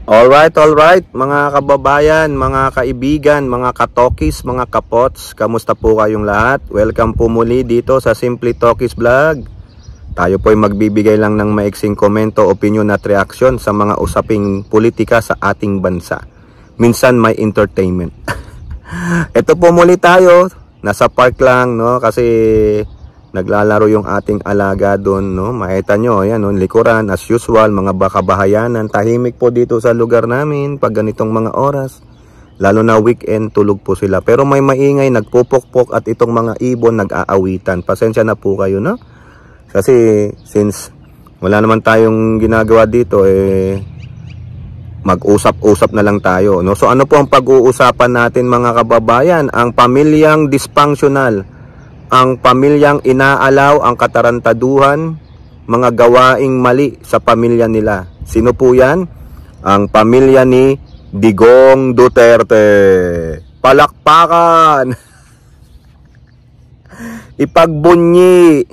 Alright, mga kababayan, mga kaibigan, mga katokis, mga kapots, kamusta po kayong lahat? Welcome po muli dito sa Simply Talkies Vlog. Tayo po ay magbibigay lang ng maiksing komento, opinion at reaksyon sa mga usaping politika sa ating bansa. Minsan may entertainment. Ito po muli tayo, nasa park lang, no? Kasi naglalaro yung ating alaga doon, no? Makita nyo, ayan, no? Likuran, as usual, mga kabahayanan. Tahimik po dito sa lugar namin pag ganitong mga oras. Lalo na weekend, tulog po sila. Pero may maingay, nagpupukpok at itong mga ibon nag-aawitan. Pasensya na po kayo, no? Kasi since wala naman tayong ginagawa dito, mag-usap-usap na lang tayo, no? So ano po ang pag-uusapan natin, mga kababayan? Ang pamilyang dysfunctional, ang pamilyang inaalaw ang katarantaduhan, mga gawaing mali sa pamilya nila. Sino po yan? Ang pamilya ni Digong Duterte. Palakpakan! Ipagbunyi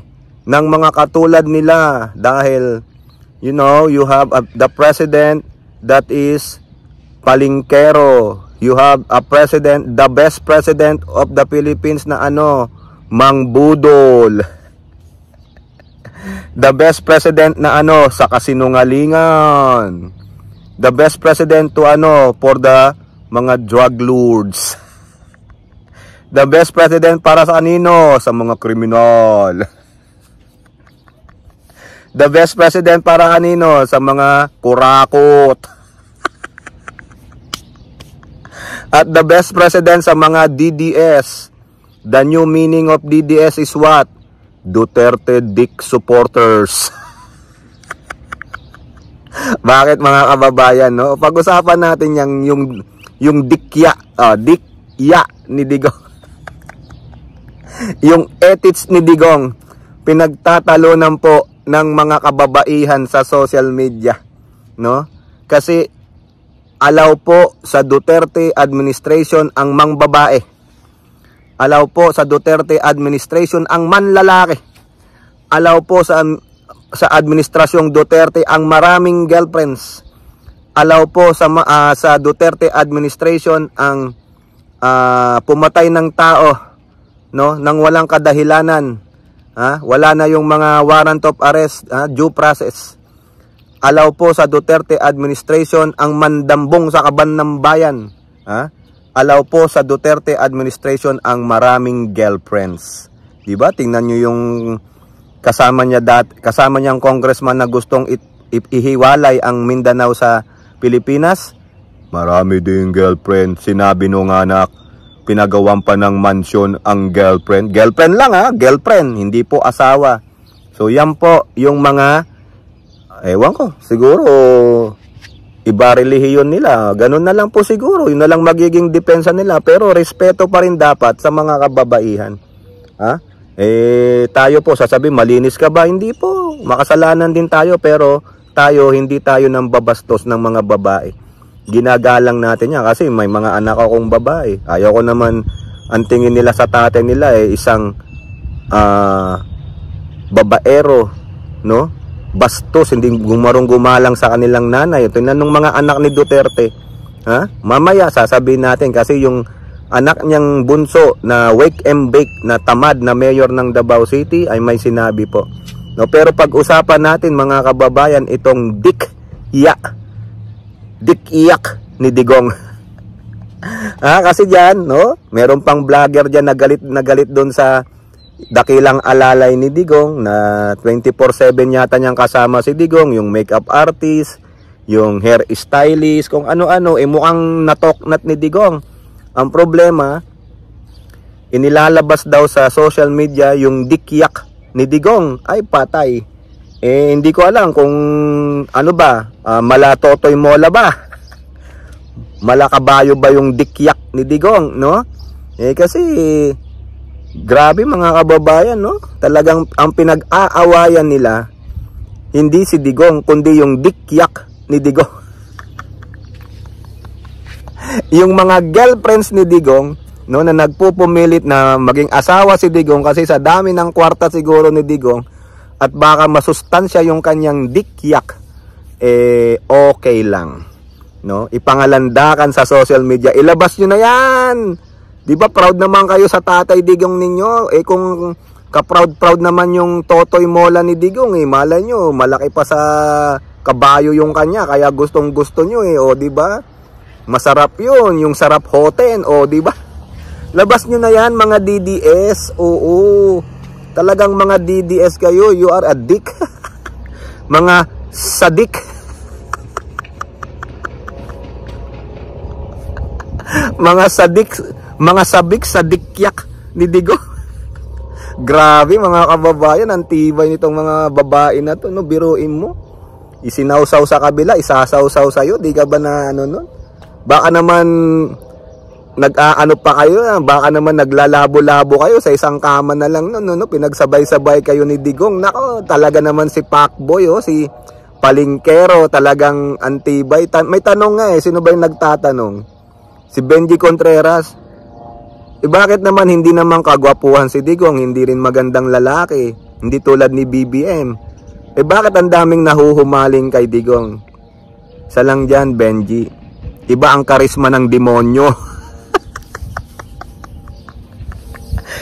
ng mga katulad nila dahil, you know, you have the president that is palingkero. You have a president, the best president of the Philippines na Mang Budol. The best president na sa kasinungalingan. The best president to for the mga drug lords. The best president para sa kanino? Sa mga kriminal. The best president para kanino? Sa mga kurakot. At the best president sa mga DDS. The new meaning of DDS is what? Duterte Dick supporters. Bakit, mga kababayan, no? Pag-usapan natin yung dikya ni Digong. Yung ethics ni Digong, pinagtatalunan po ng mga kababaihan sa social media, no? Kasi allow po sa Duterte administration ang mangbabae. Allow po sa Duterte administration ang manlalaki. Allow po sa administrasyong Duterte ang maraming girlfriends. Allow po sa Duterte administration ang pumatay ng tao, no, nang walang kadahilanan. Wala na yung mga warrant of arrest, due process. Allow po sa Duterte administration ang mandambong sa kaban ng bayan. Allow po sa Duterte administration ang maraming girlfriends. Diba? Tingnan nyo yung kasama niyang congressman na gustong ihiwalay ang Mindanao sa Pilipinas. Marami ding girlfriend. Sinabi nung anak, pinagawan pa ng mansyon ang girlfriend. Girlfriend lang, girlfriend, hindi po asawa. So yan po yung mga, ewan ko, siguro iba relihiyon nila. Ganun na lang po siguro. Yun na lang magiging depensa nila. Pero respeto pa rin dapat sa mga kababaihan. Tayo po sasabihin, malinis ka ba? Hindi po. Makasalanan din tayo, pero hindi tayo nang babastos ng mga babae. Ginagalang natin yan kasi may mga anak akong babae. Ayaw ko naman ang tingin nila sa tatay nila isang babaero, no? Bastos, hindi gumalang sa kanilang nanay. Ito na nung mga anak ni Duterte. Mamaya sasabihin natin kasi yung anak niyang bunso na wake and bake na tamad na mayor ng Davao City ay may sinabi po. No, pero pag-usapan natin, mga kababayan, itong dikyak ni Digong. Kasi diyan, no? Meron pang vlogger diyan na galit doon sa dakilang alalay ni Digong na 24/7 yata niyang kasama si Digong, yung makeup artist, yung hair stylist, kung ano-ano, mukhang natoknat ni Digong. Ang problema, inilalabas daw sa social media yung dikyak ni Digong ay patay. Hindi ko alam kung ano ba, malatotoy mola ba? Malakabayo ba yung dikyak ni Digong, no? Kasi grabe, mga kababayan, no? Talagang ang pinag-aawayan nila hindi si Digong kundi yung dikyak ni Digong. Yung mga girlfriends ni Digong, no, na nagpupumilit na maging asawa si Digong kasi sa dami ng kwarta siguro ni Digong at baka masustansya yung kanyang dikyak, okay lang. no? Ipangalandakan sa social media. Ilabas nyo na yan. 'Di ba proud naman kayo sa Tatay Digong ninyo? Eh kung ka-proud naman yung Totoy Mola ni Digong, eh malay nyo, malaki pa sa kabayo yung kanya, kaya gustong-gusto nyo eh, o 'di ba? Masarap 'yun, yung sarap hoten, o 'di ba? Labas nyo na yan mga DDS. Oo. Talagang mga DDS kayo, you are a dick. Mga sadik. Mga sadik, mga sabik-sadikyak ni Digong. Grabe mga kababayan, ang tibay nitong mga babae na to, no? Biruin mo. Isinawsaw sa kabila, isasawsaw sa'yo, di ka ba na ano nun? Baka naman nag-aano pa kayo, baka naman naglalabo-labo kayo sa isang kama na lang no, pinagsabay-sabay kayo ni Digong. Nako, talaga naman si Pacboy, oh, si Palingkero, talagang antibay. May tanong nga eh, sino ba yung nagtatanong? Si Benji Contreras. Bakit naman hindi naman kagwapuhan si Digong, hindi rin magandang lalaki, hindi tulad ni BBM? Bakit ang daming nahuhumaling kay Digong? Isa lang dyan, Benji. Iba ang karisma ng demonyo.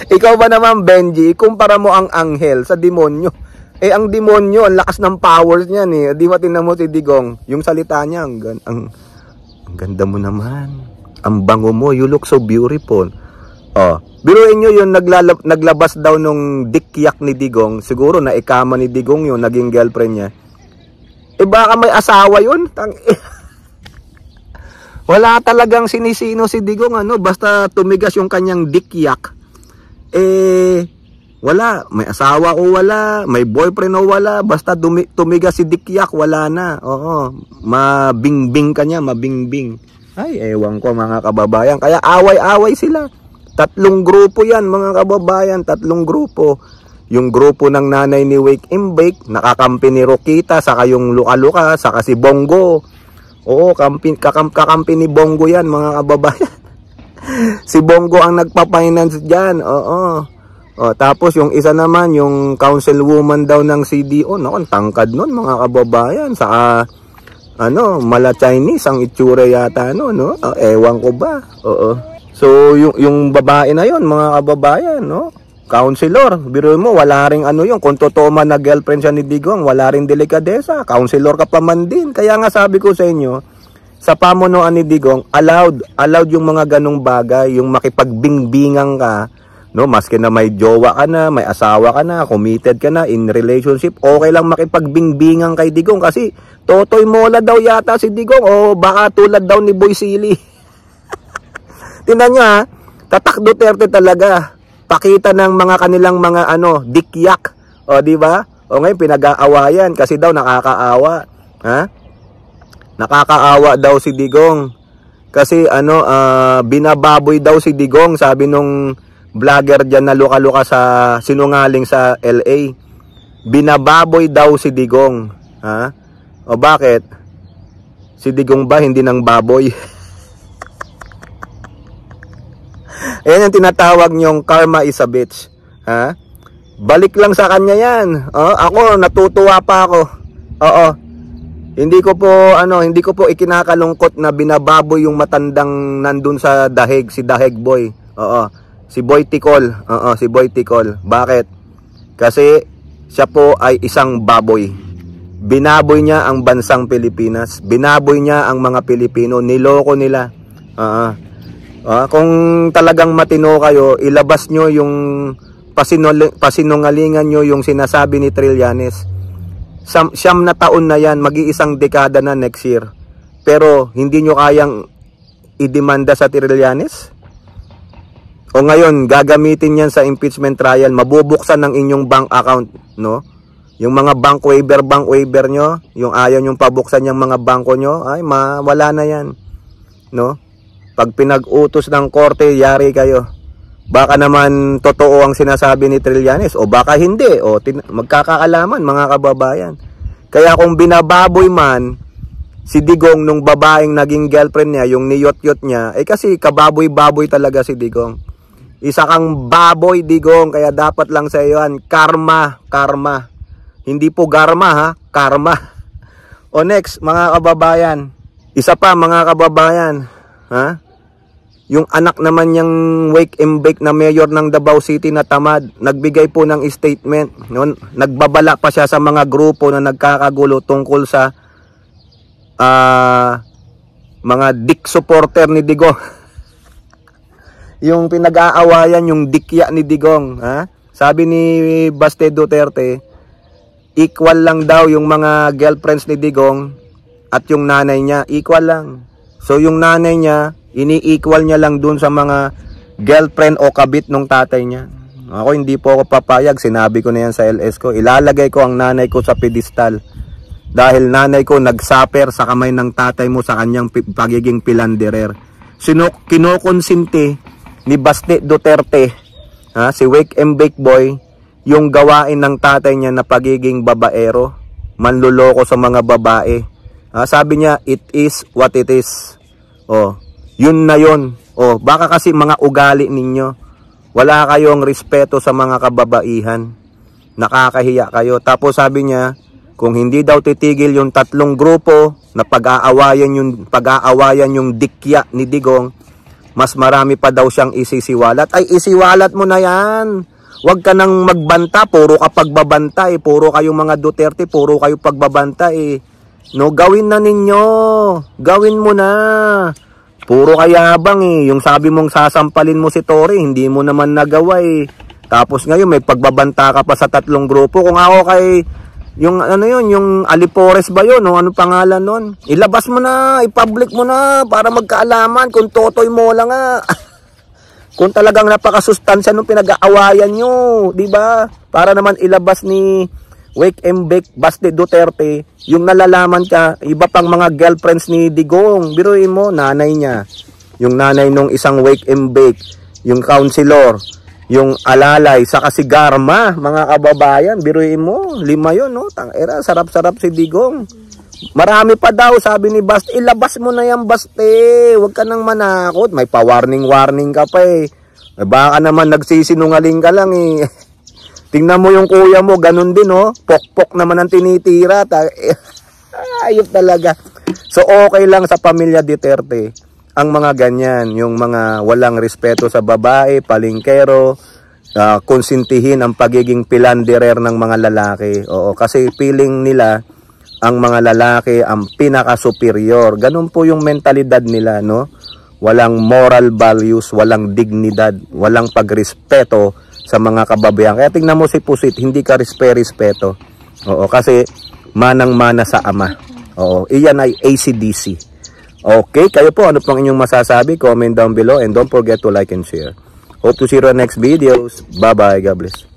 Ikaw ba naman, Benji, kumpara mo ang anghel sa demonyo. Ang demonyo, ang lakas ng powers niyan eh. Di ba tinan mo si Digong? Yung salita niya, ang ganda mo naman. Ang bango mo, you look so beautiful. Oh, biruin nyo yun, naglabas daw nung dikyak ni Digong. Siguro na ikama ni Digong yun, naging girlfriend niya. Baka may asawa yun. Wala talagang sinisino si Digong, ano, basta tumigas yung kanyang dikyak. Wala, may asawa o wala, may boyfriend o wala, basta tumigas si Dikyak, wala na. Oo, mabingbing ka niya, mabingbing. Ay, ewan ko mga kababayan, kaya away-away sila. 3 grupo yan mga kababayan, 3 grupo. Yung grupo ng nanay ni Wake and Bake, nakakampi ni Rokita, saka yung Luka-Luka, saka si Bongo. Oo, kakampi ni Bongo yan mga kababayan. Si Bongo ang nagpa-finance dyan. Oo. Tapos yung isa naman, yung councilwoman daw ng CDO. Naku, tangkad nun mga kababayan. Saka, mala Chinese ang itsura yata, no? Ewan ko ba? Oo. So, yung babae na yon mga kababayan, no? Councilor. Biro mo, wala ring yung, kung totoo man na girlfriend siya ni Digong, wala ring delikadesa. Councilor ka pa man din. Kaya nga sabi ko sa inyo, sa pamunuan ni Digong, allowed yung mga ganong bagay, yung makipagbingbingan ka, no, maski na may jowa ka na, may asawa ka na, committed ka na, in relationship, okay lang makipagbingbingan kay Digong kasi Totoy Mola daw yata si Digong, o baka tulad daw ni Boy Silly. Tingnan nyo ha, Tatak Duterte talaga, pakita ng mga kanilang mga dikyak, o di ba? O ngayon pinag-aawayan kasi daw nakakaawa, ha? Nakakaawa daw si Digong. Kasi binababoy daw si Digong, sabi nung vlogger dyan na luka-luka sa sinungaling sa LA. Binababoy daw si Digong. Ha? O bakit? Si Digong ba hindi ng baboy? Ayan yung tinatawag nyong karma is a bitch. Ha? Balik lang sa kanya yan. Ako, natutuwa pa ako. Oo. Hindi ko po ikinakalungkot na binababoy yung matandang nandun sa dahig, si Daheg Boy. Oo. Si Boy Tikol. Oo, si Boy Tikol. Bakit? Kasi siya po ay isang baboy. Binaboy niya ang bansang Pilipinas. Binaboy niya ang mga Pilipino. Niloko nila. Kung talagang matino kayo, ilabas nyo yung pasinungalingan nyo yung sinasabi ni Trillanes. 9 na taon na yan, mag-iisang dekada na next year. Pero hindi nyo kayang idemanda sa Trillanes? O ngayon, gagamitin yan sa impeachment trial, mabubuksan ng inyong bank account, no? Yung mga bank waiver nyo, yung ayaw nyong pabuksan yung mga bangko nyo, ay wala na yan, no? Pag pinag-utos ng korte, yari kayo. Baka naman totoo ang sinasabi ni Trillanes o baka hindi, o magkakaalaman mga kababayan. Kaya kung binababoy man si Digong nung babaeng naging girlfriend niya, yung niyot-yot niya, kasi kababoy-baboy talaga si Digong. Isa kang baboy, Digong, kaya dapat lang sa iyo yan, karma. Hindi po garma ha, karma. O next mga kababayan, Isa pa mga kababayan, ha? Yung anak naman niyang wake and bake na mayor ng Davao City na tamad, nagbigay po ng statement. No? Nagbabala pa siya sa mga grupo na nagkakagulo tungkol sa mga dik supporter ni Digong. Yung pinag-aawayan, yung dikya ni Digong. Ha? Sabi ni Baste Duterte, equal lang daw yung mga girlfriends ni Digong at yung nanay niya. Equal lang. So yung nanay niya, ini-equal niya lang dun sa mga girlfriend o kabit ng tatay niya. Ako hindi po ako papayag, sinabi ko na yan sa LS ko. Ilalagay ko ang nanay ko sa pedestal. Dahil nanay ko nagsaper sa kamay ng tatay mo sa kanyang pagiging pilanderer. Kinukonsinti ni Baste Duterte, si Wake and Bake Boy, yung gawain ng tatay niya na pagiging babaero, manluloko sa mga babae. Sabi niya, it is what it is. Yun na yun. Baka kasi mga ugali ninyo. Wala kayong respeto sa mga kababaihan. Nakakahiya kayo. Tapos sabi niya, kung hindi daw titigil yung tatlong grupo na pag-aawayan yung dikya ni Digong, mas marami pa daw siyang isisiwalat. Ay, isiwalat mo na yan. Huwag ka nang magbanta. Puro ka pagbabanta. Puro kayong mga Duterte. Puro kayo pagbabanta. No, gawin na ninyo. Gawin mo na. Puro kayabang yung sabi mong sasampalin mo si Tory, hindi mo naman nagawa Tapos ngayon may pagbabanta ka pa sa tatlong grupo. Kung ako kay yung yung Alipores ba yun, ano pangalan nun? Ilabas mo na, i-public mo na para magkaalaman kung totoy mo lang kung talagang napakasustansya nung pinag-aawayan nyo, di ba? Para naman ilabas ni Wake and Bake Baste Duterte, yung nalalaman ka, iba pang mga girlfriends ni Digong. Biruin mo, nanay niya. Yung nanay nung isang Wake and Bake, yung counselor, yung alalay, saka si Garma, mga kababayan. Biruin mo, 5 yun, no? Tangera, sarap-sarap si Digong. Marami pa daw, sabi ni Baste, ilabas mo na yan, Baste. Huwag ka nang manakot. May pa-warning-warning ka pa Baka naman nagsisinungaling ka lang Tingnan mo yung kuya mo, ganun din, Pok-pok naman ang tinitira. Ayop talaga. So, okay lang sa pamilya Duterte ang mga ganyan. Yung mga walang respeto sa babae, palingkero, konsintihin ang pagiging pilanderer ng mga lalaki. Kasi feeling nila ang mga lalaki ang pinaka-superior. Ganun po yung mentalidad nila, no? Walang moral values, walang dignidad, walang pagrespeto sa mga kababayan. Kaya tingnan mo si Pusit, hindi ka respeto. Kasi manang-mana sa ama. Iyan ay AC/DC. Okay, kayo po, ano pang inyong masasabi? Comment down below and don't forget to like and share. Hope to see you in the next videos. Bye-bye. God bless.